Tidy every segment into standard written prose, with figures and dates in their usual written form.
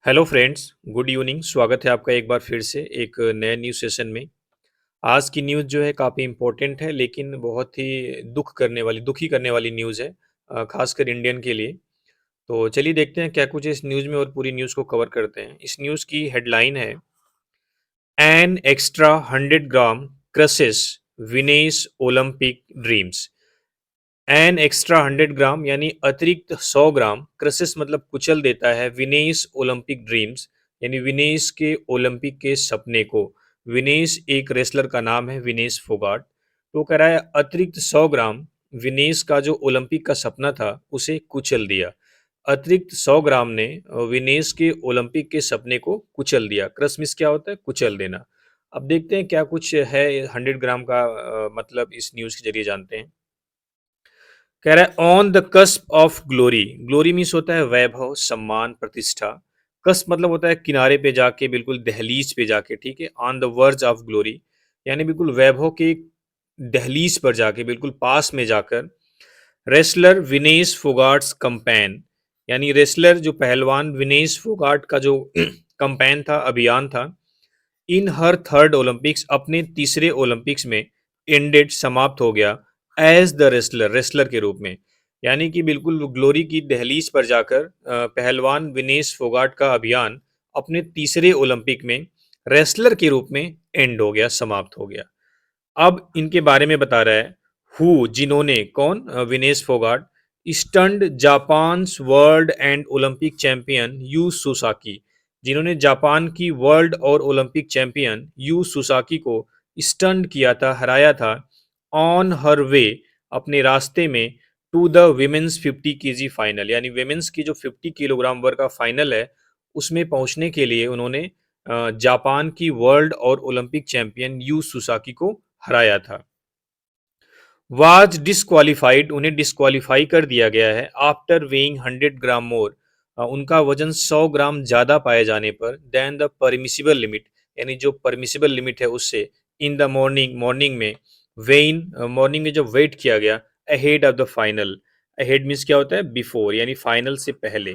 Hello friends, good evening. स्वागत है आपका एक बार फिर से एक नए न्यूज़ सेशन में। आज की न्यूज़ जो है काफ़ी इम्पोर्टेंट है, लेकिन बहुत ही दुखी करने वाली न्यूज़ है, खासकर इंडियन के लिए। तो चलिए देखते हैं क्या कुछ है इस न्यूज़ में और पूरी न्यूज़ को कवर करते हैं। इस न्यूज़ की हेडलाइन है, an extra 100 gram crosses Vinesh Olympic dreams. An extra 100 ग्राम यानी अतिरिक्त 100 ग्राम क्रसेस मतलब कुचल देता है विनेश ओलंपिक ड्रीम्स, यानी विनेश के ओलंपिक के सपने को। विनेश एक रेसलर का नाम है, विनेश फोगाट। तो कह रहा है अतिरिक्त 100 ग्राम विनेश का जो ओलंपिक का सपना था उसे कुचल दिया। अतिरिक्त 100 ग्राम ने विनेश के ओलंपिक के सपने को कुचल दिया। क्रश मिस क्या होता है? कुचल देना। अब देखते हैं क्या कुछ है 100 ग्राम का, मतलब इस न्यूज़ के जरिए जानते हैं। कह रहा है on the cusp of glory. Glory means होता है वैभव, सम्मान, प्रतिष्ठा। कस्प मतलब होता है किनारे पे जाके, बिल्कुल दहलीज पे जाके, ठीक है। On the verge of glory यानी बिल्कुल वैभव के दहलीज पर जाके, बिल्कुल पास में जाकर। रेसलर विनेश फोगाट्स कंपेन, यानी रेसलर जो पहलवान विनेश फोगाट का जो कंपेन था, अभियान था, इन हर थर्ड ओलंपिक्स अपने तीसरे ओलंपिक्स में एंडेड समाप्त हो गया एज द रेसलर, रेसलर के रूप में। यानी कि बिल्कुल ग्लोरी की दहलीज पर जाकर पहलवान विनेश फोगाट का अभियान अपने तीसरे ओलंपिक में रेसलर के रूप में एंड हो गया, समाप्त हो गया। अब इनके बारे में बता रहा है, हु जिन्होंने, कौन? Vinesh Phogat. Stunned Japan world and Olympic champion Yui Susaki, जिन्होंने जापान की वर्ल्ड और ओलंपिक चैंपियन यू सुसाकी को स्टंड किया था, हराया था। ऑन हर वे, अपने रास्ते में, to the women's 50 KG final, यानी विमेंस की जो 50 किलोग्राम वर्ग का फाइनल है उसमें पहुंचने के लिए उन्होंने जापान की वर्ल्ड और ओलंपिक चैंपियन यू सुसाकी को हराया था। वाज डिसक्वालीफाइड, उन्हें डिसक्वालीफाई कर दिया गया है आफ्टर वेइंग 100 ग्राम मोर, उनका वजन 100 ग्राम ज़्यादा पाए जाने पर, देन द परमिसिबल लिमिट, यानी जो परमिसिबल लिमिट है उससे, इन द मॉर्निंग, मॉर्निंग में, वेइन, मॉर्निंग में जब वेट किया गया, ahead of the final. Ahead means क्या होता है? बिफोर, यानी फाइनल से पहले।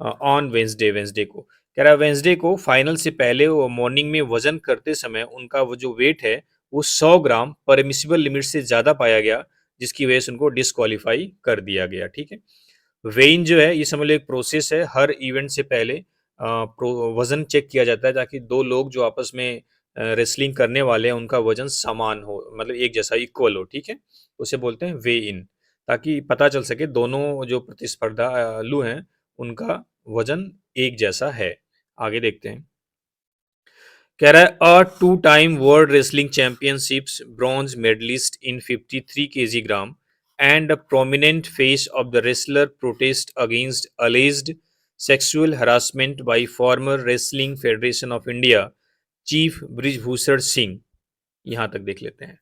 ऑन वेंसडे, वेंसडे को, कह रहा है वेंसडे को फाइनल से पहले वो मॉर्निंग में वजन करते समय उनका वो जो वेट है वो 100 ग्राम परमिसिबल लिमिट से ज़्यादा पाया गया, जिसकी वजह से उनको डिस्क्वालीफाई कर दिया गया, ठीक है। वेइंग जो है ये समझ लो एक प्रोसेस है, हर इवेंट से पहले वजन चेक किया जाता है ताकि दो लोग जो आपस में रेसलिंग करने वाले हैं उनका वजन समान हो, मतलब एक जैसा, इक्वल हो, ठीक है। उसे बोलते हैं वे इन, ताकि पता चल सके दोनों जो प्रतिस्पर्धा लू हैं उनका वजन एक जैसा है। आगे देखते हैं। कह रहा है a two time world wrestling championships bronze medallist in 53 KG gram and a prominent face of the wrestler protest against alleged sexual harassment by former wrestling federation of India chief Brij Bhushan Singh. यहां तक देख लेते हैं।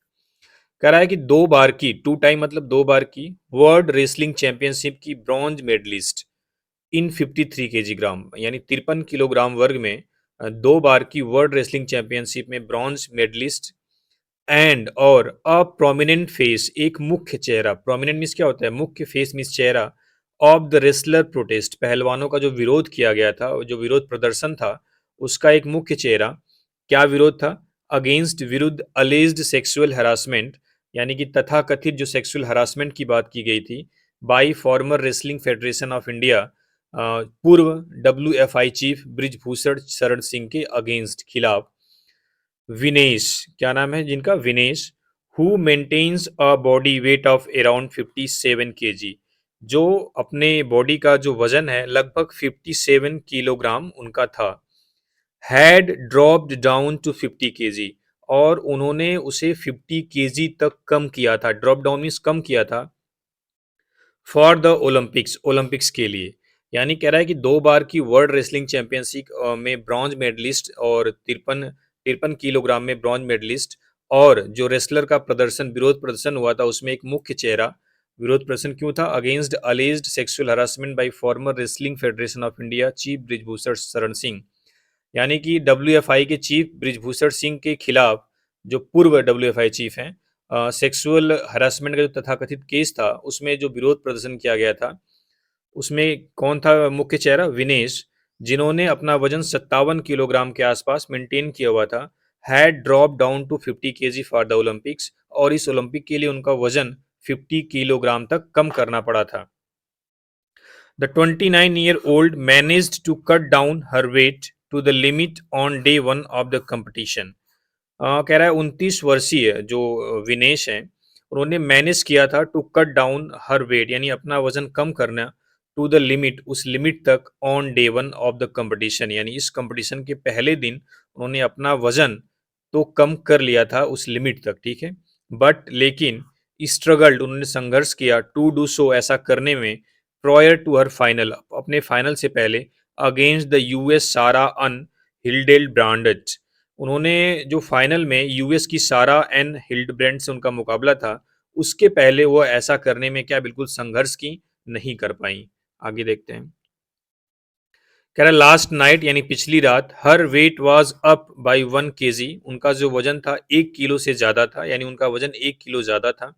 कह रहा है कि 2 बार की, टू टाइम मतलब 2 बार की, वर्ल्ड रेसलिंग चैंपियनशिप की ब्रॉन्ज मेडलिस्ट इन 53 केजी ग्राम, यानी 53 किलोग्राम वर्ग में 2 बार की वर्ल्ड रेसलिंग चैंपियनशिप में ब्रॉन्ज मेडलिस्ट, एंड और अ प्रोमिनेंट फेस, एक मुख्य चेहरा। प्रोमिनेंट मीन्स क्या होता है? मुख्य, फेस मीन्स चेहरा। ऑफ द रेसलर प्रोटेस्ट, पहलवानों का जो विरोध किया गया था, जो विरोध प्रदर्शन था, उसका एक मुख्य चेहरा। क्या विरोध था? अगेंस्ट, विरुद्ध, अलेज्ड सेक्सुअल हरासमेंट, यानी कि तथाकथित जो सेक्सुअल हरासमेंट की बात की गई थी, by farmer wrestling federation of India, पूर्व WFI चीफ ब्रिजभूषण शरण सिंह के अगेंस्ट, खिलाफ। विनेश, क्या नाम है जिनका? Vinesh. Who maintains a body weight of around 57 KG, जो अपने बॉडी का जो वजन है लगभग 57 किलोग्राम उनका था। Had dropped down to 50 KG, और उन्होंने उसे 50 केजी तक कम किया था। ड्रॉप डाउन मीन्स कम किया था, फॉर द ओलंपिक्स, ओलंपिक्स के लिए। यानी कह रहा है कि 2 बार की वर्ल्ड रेसलिंग चैंपियनशिप में ब्रॉन्ज मेडलिस्ट और 53 किलोग्राम में ब्रॉन्ज मेडलिस्ट, और जो रेसलर का प्रदर्शन, विरोध प्रदर्शन हुआ था उसमें एक मुख्य चेहरा। विरोध प्रदर्शन क्यों था? Against alleged sexual harassment by former wrestling federation of India chief Brijbhushan Sharan Singh, यानी कि WFI के चीफ ब्रिजभूषण सिंह के खिलाफ, जो पूर्व WFI चीफ हैं, सेक्सुअल हरासमेंट का जो तथाकथित केस था उसमें जो विरोध प्रदर्शन किया गया था, उसमें कौन था मुख्य चेहरा? विनेश, जिन्होंने अपना वजन 57 किलोग्राम के आसपास मेंटेन किया हुआ था, had drop down to 50 KG for the Olympics, और इस ओलंपिक के लिए उनका वजन 50 किलोग्राम तक कम करना पड़ा था। The 29-year-old managed to cut down her weight to the limit on day one of the competition. कह रहा है 29 वर्षीय जो विनेश हैं, उन्होंने मैनेज किया था to cut down her weight, यानी अपना वजन कम करना, टू द लिमिट, उस लिमिट तक, on day one of the competition, यानी इस कंपटीशन के पहले दिन उन्होंने अपना वजन तो कम कर लिया था उस लिमिट तक, ठीक है। बट लेकिन स्ट्रगल्ड, उन्होंने संघर्ष किया, टू डू सो, ऐसा करने में, प्रायर टू हर फाइनल, अपने फाइनल से पहले, अगेंस्ट द यूएस सारा अन हिल्डेल ब्रांडज, उन्होंने जो फाइनल में यूएस की सारा एन हिल्डब्रेंड से उनका मुकाबला था, उसके पहले वो ऐसा करने में क्या बिल्कुल संघर्ष की नहीं कर पाई। आगे देखते हैं। कह रहा लास्ट नाइट, यानी पिछली रात, her weight was up by 1 KG, उनका जो वजन था 1 किलो से ज्यादा था, यानी उनका वजन 1 किलो ज्यादा था।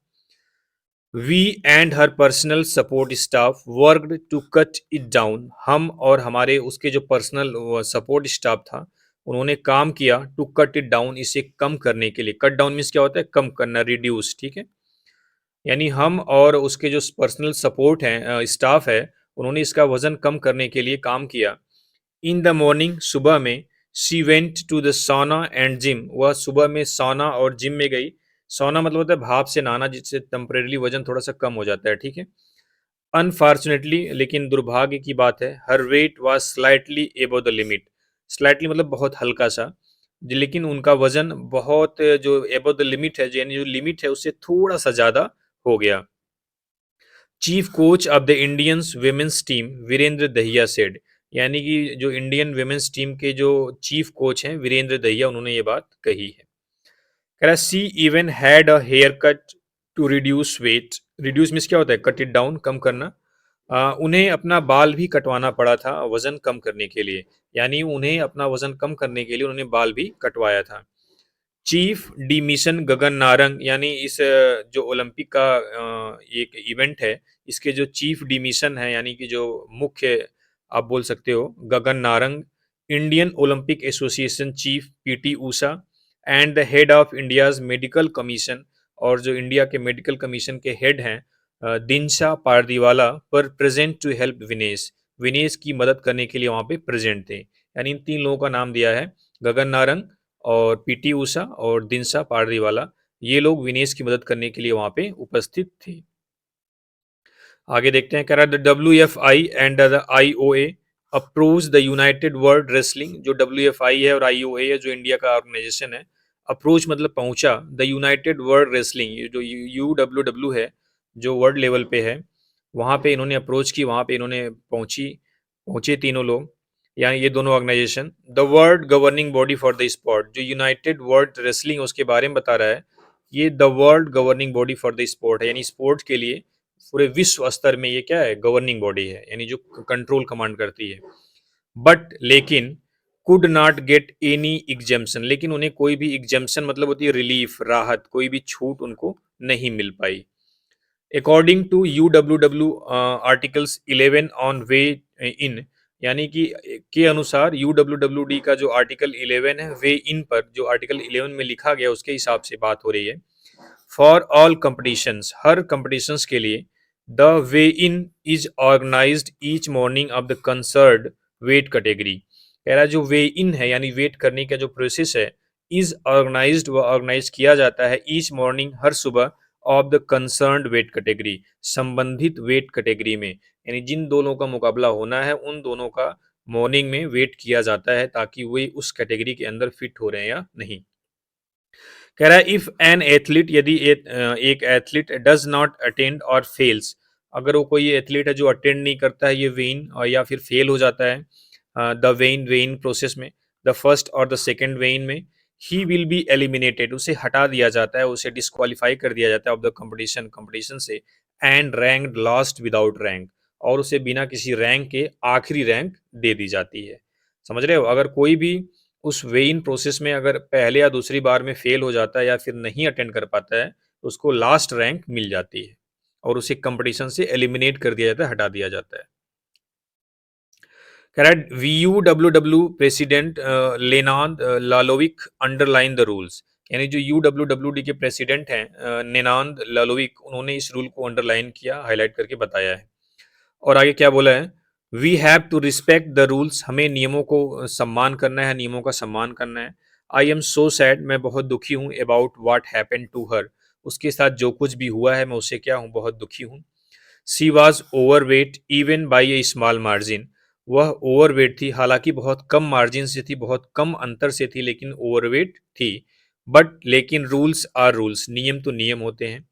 We and her personal support staff worked to cut it down, हम और हमारे उसके जो पर्सनल सपोर्ट स्टाफ था, उन्होंने काम किया टू कट इट डाउन, इसे कम करने के लिए। कट डाउन मीन्स क्या होता है? कम करना, रिड्यूस, ठीक है। यानी हम और उसके जो पर्सनल सपोर्ट है, स्टाफ है, उन्होंने इसका वजन कम करने के लिए काम किया। इन द मॉर्निंग, सुबह में, शी वेंट टू द सोना एंड जिम, वह सुबह में सोना और जिम में गई। सोना मतलब होता है भाप से नहाना, जिससे टेम्परेरी वजन थोड़ा सा कम हो जाता है, ठीक है। अनफॉर्चुनेटली, लेकिन दुर्भाग्य की बात है, her weight was slightly above the limit, slightly मतलब बहुत हल्का सा, लेकिन उनका वजन बहुत जो एबव द लिमिट है, यानी जो लिमिट है उससे थोड़ा सा ज्यादा हो गया। Chief coach of the Indians women's team Virender Dahiya said, यानी कि जो इंडियन विमेंस टीम के जो चीफ कोच हैं वीरेंद्र दहिया, उन्होंने ये बात कही है। कह रहा she even had a hair cut to reduce weight, reduce means क्या होता है? कट इट डाउन, कम करना। उन्हें अपना बाल भी कटवाना पड़ा था वजन कम करने के लिए, यानी उन्हें अपना वजन कम करने के लिए उन्होंने बाल भी कटवाया था। Chief D mission Gagan Narang, यानी इस जो ओलंपिक का एक इवेंट है, इसके जो चीफ डी मिशन है, यानी कि जो मुख्य, आप बोल सकते हो, Gagan Narang, Indian Olympic association chief PT Usha, and the head of India's medical commission, और जो इंडिया के मेडिकल कमीशन के हेड हैं, दिनशा पारदीवाला, पर present to help Vinesh, Vinesh की मदद करने के लिए वहां पे प्रेजेंट थे। यानी इन तीन लोगों का नाम दिया है, गगन नारंग और पीटी ऊषा और दिनशा पारदीवाला, ये लोग विनेश की मदद करने के लिए वहां पे उपस्थित थे। आगे देखते हैं। कह रहा है the WFI and the IOA approach the United world wrestling, जो WFI है और IOA है, जो इंडिया का ऑर्गेनाइजेशन है, अप्रोच मतलब पहुंचा, द यूनाइटेड वर्ल्ड रेसलिंग, ये जो UWW है, जो वर्ल्ड लेवल पे है, वहां पे इन्होंने अप्रोच की, वहां पे इन्होंने पहुंचे तीनों लोग, यानी ये दोनों organisation. The world governing body for the sport, जो यूनाइटेड वर्ल्ड रेसलिंग उसके बारे में बता रहा है, ये the world governing body for the sport है, यानी स्पोर्ट के लिए पूरे विश्व स्तर में ये क्या है? गवर्निंग बॉडी है, यानी जो कंट्रोल कमांड करती है। बट लेकिन could not get any exemption, लेकिन उन्हें कोई भी एग्जेम्पशन मतलब होती है रिलीफ, राहत, कोई भी छूट उनको नहीं मिल पाई। According to UWW articles 11 on weigh in, यानी कि के अनुसार UWWD का जो आर्टिकल 11 है, वे इन पर, जो आर्टिकल 11 में लिखा गया उसके हिसाब से बात हो रही है। फॉर ऑल कंपटीशंस, हर कंपटीशंस के लिए, the weigh in is organised each morning of the concerned weight category, कह रहा है जो वे इन है, यानी वेट करने का जो प्रोसेस है, इज ऑर्गेनाइज्ड, व ऑर्गेनाइज किया जाता है, ईच मॉर्निंग, हर सुबह, of the concerned weight category, संबंधित वेट कैटेगरी में, यानी जिन दोनों का मुकाबला होना है उन दोनों का मॉर्निंग में वेट किया जाता है, ताकि वे उस कैटेगरी के अंदर फिट हो रहे हैं या नहीं। कह रहा है इफ एन एथलीट, यदि एक एथलीट डज नॉट अटेंड और फेल्स, अगर वो कोई एथलीट है जो अटेंड नहीं करता है ये वेइन, और या फिर फेल हो जाता है द वेइन वेइन प्रोसेस में, द फर्स्ट और द सेकेंड वेइन में, ही विल बी एलिमिनेटेड, उसे हटा दिया जाता है, उसे डिस्क्वालीफाई कर दिया जाता है ऑफ द कंपटीशन, कंपटीशन से, and rank last without rank, और उसे बिना किसी रैंक के आखिरी रैंक दे दी जाती है। समझ रहे हो? अगर कोई भी उस वेइन प्रोसेस में अगर पहले या दूसरी बार में फेल हो जाता है या फिर नहीं अटेंड कर पाता है, तो उसको लास्ट रैंक मिल जाती है और उसे कंपटीशन से एलिमिनेट कर दिया जाता है, हटा दिया जाता है। कह रहा है VUWW president Lenard Lalovic underline the rules. यानी जो UWWD के प्रेसिडेंट हैं नेनांद लालोविक, उन्होंने इस रूल को अंडरलाइन किया, हाईलाइट करके बताया है। और आगे क्या बोला है, we have to respect the rules, हमें नियमों को सम्मान करना है, नियमों का सम्मान करना है। आई एम सो सैड, मैं बहुत दुखी हूँ, about what happened to her, उसके साथ जो कुछ भी हुआ है मैं उससे क्या हूँ, बहुत दुखी हूँ। She was overweight even by A small margin, वह ओवरवेट थी, हालांकि बहुत कम मार्जिन से थी, बहुत कम अंतर से थी, लेकिन ओवरवेट थी। बट लेकिन रूल्स आर रूल्स, नियम तो नियम होते हैं।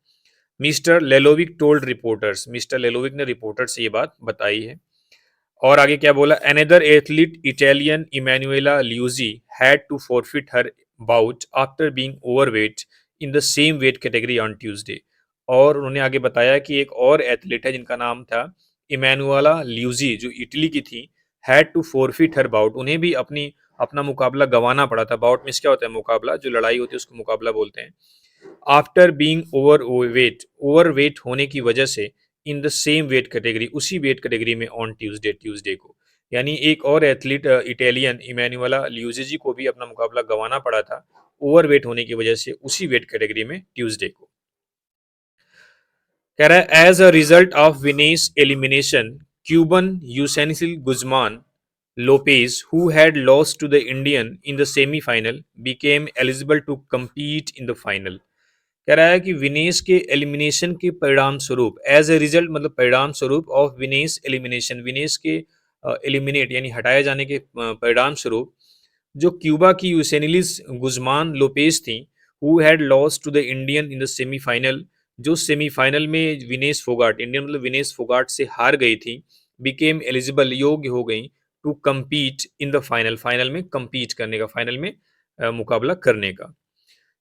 मिस्टर लेलोविक टोल्ड रिपोर्टर्स, मिस्टर लेलोविक ने रिपोर्टर से ये बात बताई है। और आगे क्या बोला, another athlete Italian Emanuela Liuzzi had to forfeit her bout after being overweight in the same weight category on Tuesday. और उन्होंने आगे बताया कि एक और एथलीट है जिनका नाम था इमैनुएला ल्यूजी, जो इटली की थी, had to forfeit her bout, उन्हें भी अपना मुकाबला गंवाना पड़ा था। बाउट में क्या होता है, मुकाबला, जो लड़ाई होती है उसको मुकाबला बोलते हैं। आफ्टर बीइंग ओवरवेट, ओवरवेट होने की वजह से, इन द सेम वेट कैटेगरी, उसी वेट कैटेगरी में ऑन ट्यूसडे, ट्यूसडे को। यानी एक और एथलीट इटालियन इमैनुएला ल्यूजिजी को भी अपना मुकाबला गंवाना पड़ा था ओवरवेट होने की वजह से, उसी वेट कैटेगरी में ट्यूसडे को। कह रहा है as a result of Vinesh's elimination, Cuban Yusneylys Guzman Lopez who had lost to the Indian in the semifinal became eligible to compete in the final. कह रहा है कि विनेश के एलिमिनेशन के परिणाम स्वरूप, एज ए रिजल्ट मतलब परिणाम स्वरूप ऑफ विनेश एलिमिनेशन, विनेश के एलिमिनेट यानी हटाए जाने के परिणाम स्वरूप, जो क्यूबा की यूसेनिलिस गुजमान लोपेज थी, who had lost to the Indian in the semifinal, जो सेमीफाइनल में विनेश फोगाट, इंडियन मतलब विनेश फोगाट से हार गई थी, बिकेम एलिजिबल, योग्य हो गई, to compete in the final, final में compete करने का, फाइनल में मुकाबला करने का।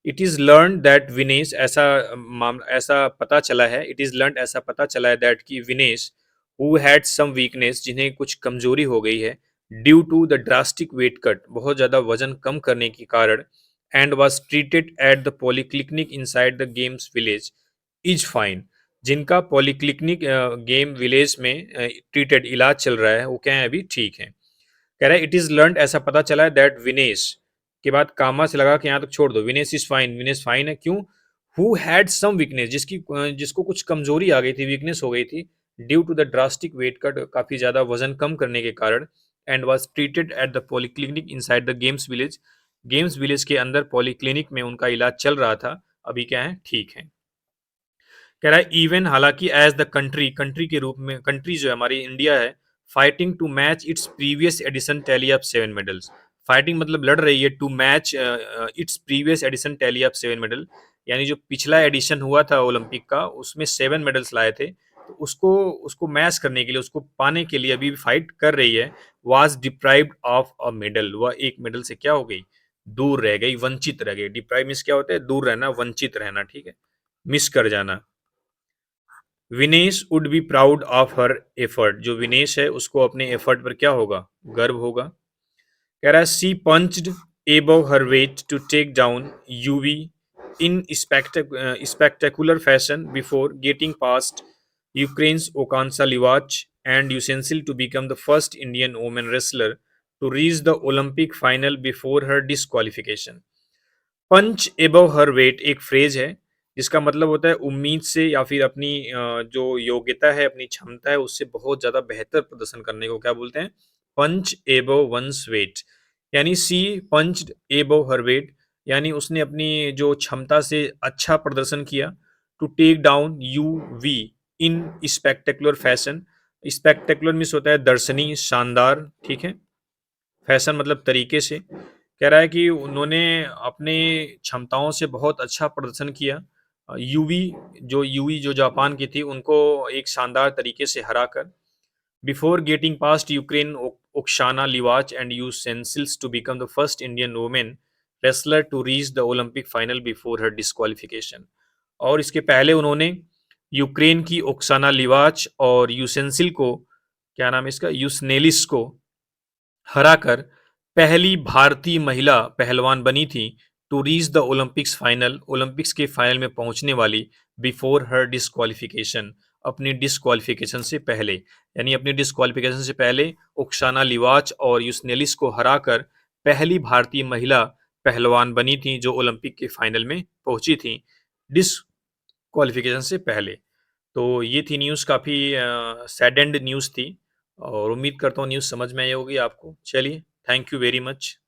It is learnt that Vinesh, ऐसा पता चला है, इट इज़ लर्न ऐसा पता चला है दैट कि Vinesh who had some weakness, जिन्हें कुछ कमजोरी हो गई है, due to the drastic weight cut, बहुत ज़्यादा वजन कम करने के कारण, and was treated at the polyclinic inside the games village, is fine, जिनका पॉलीक्लिनिक गेम विलेज में ट्रीटेड इलाज चल रहा है, वो क्या है, अभी ठीक है। कह रहा है इट इज लर्न, ऐसा पता चला है दैट विनेश के बाद कामा से लगा कि यहाँ तक छोड़ दो, Vinesh is fine, Vinesh fine है, क्यों, हु हैड सम वीकनेस, जिसको कुछ कमजोरी आ गई थी, वीकनेस हो गई थी, due to the drastic weight cut, काफी ज्यादा वजन कम करने के कारण, and was treated at the polyclinic inside the games village, games village के अंदर पॉलीक्लिनिक में उनका इलाज चल रहा था, अभी क्या है, ठीक है। कह रहा है इवन, हालांकि एज द कंट्री, कंट्री के रूप में, कंट्री जो है हमारी इंडिया है, fighting to match its previous edition tally of 7 medals, fighting मतलब लड़ रही है, to match its previous edition tally of 7 medal, यानी जो पिछला एडिशन हुआ था ओलंपिक का, उसमें 7 मेडल्स लाए थे, तो उसको उसको मैच करने के लिए, उसको पाने के लिए अभी फाइट कर रही है। Was deprived of a medal, वह एक मेडल से क्या हो गई, दूर रह गई, वंचित रह गई। डिप्राइव मीन्स क्या होता है, दूर रहना, वंचित रहना, ठीक है, मिस कर जाना। Vinesh would be proud of her effort, जो विनेश है उसको अपने एफर्ट पर क्या होगा, गर्व होगा। कह रहा है she punched above her weight to take down Yui in spectacular fashion before getting past Ukraine's ओकांसा Livach and Yusneylys to become the first Indian women wrestler to reach the Olympic final before her disqualification. Punch above her weight एक phrase है जिसका मतलब होता है उम्मीद से, या फिर अपनी जो योग्यता है, अपनी क्षमता है, उससे बहुत ज़्यादा बेहतर प्रदर्शन करने को क्या बोलते हैं, पंच एबव वंस वेट। यानी she punched above her weight, यानी उसने अपनी जो क्षमता से अच्छा प्रदर्शन किया, to take down Yui in spectacular fashion, spectacular means होता है दर्शनीय, शानदार, ठीक है, फैशन मतलब तरीके से। कह रहा है कि उन्होंने अपने क्षमताओं से बहुत अच्छा प्रदर्शन किया, यूवी, जो यूवी जो जापान की थी, उनको एक शानदार तरीके से हराकर, before getting past Ukraine Oksana Livach and Yusneylys to become the first Indian women wrestler to reach the Olympic final before her disqualification. और इसके पहले उन्होंने यूक्रेन की ओक्साना लिवाच और यूसेंसिल को, क्या नाम है इसका, यूसनेलिस को हराकर पहली भारतीय महिला पहलवान बनी थी, to reach the Olympics final, Olympics के फाइनल में पहुंचने वाली, बिफोर हर डिस्क्वालिफिकेशन, अपनी डिस्क्वालिफिकेशन से पहले। यानी अपनी डिस्क्वालिफिकेशन से पहले ओक्साना लिवाच और यूसनेलिस को हराकर पहली भारतीय महिला पहलवान बनी थी जो ओलंपिक के फाइनल में पहुंची थी डिस्क्वालिफिकेशन से पहले। तो ये थी न्यूज़, काफ़ी सैडेंड न्यूज़ थी और उम्मीद करता हूँ न्यूज़ समझ में आई होगी आपको। चलिए, थैंक यू वेरी मच।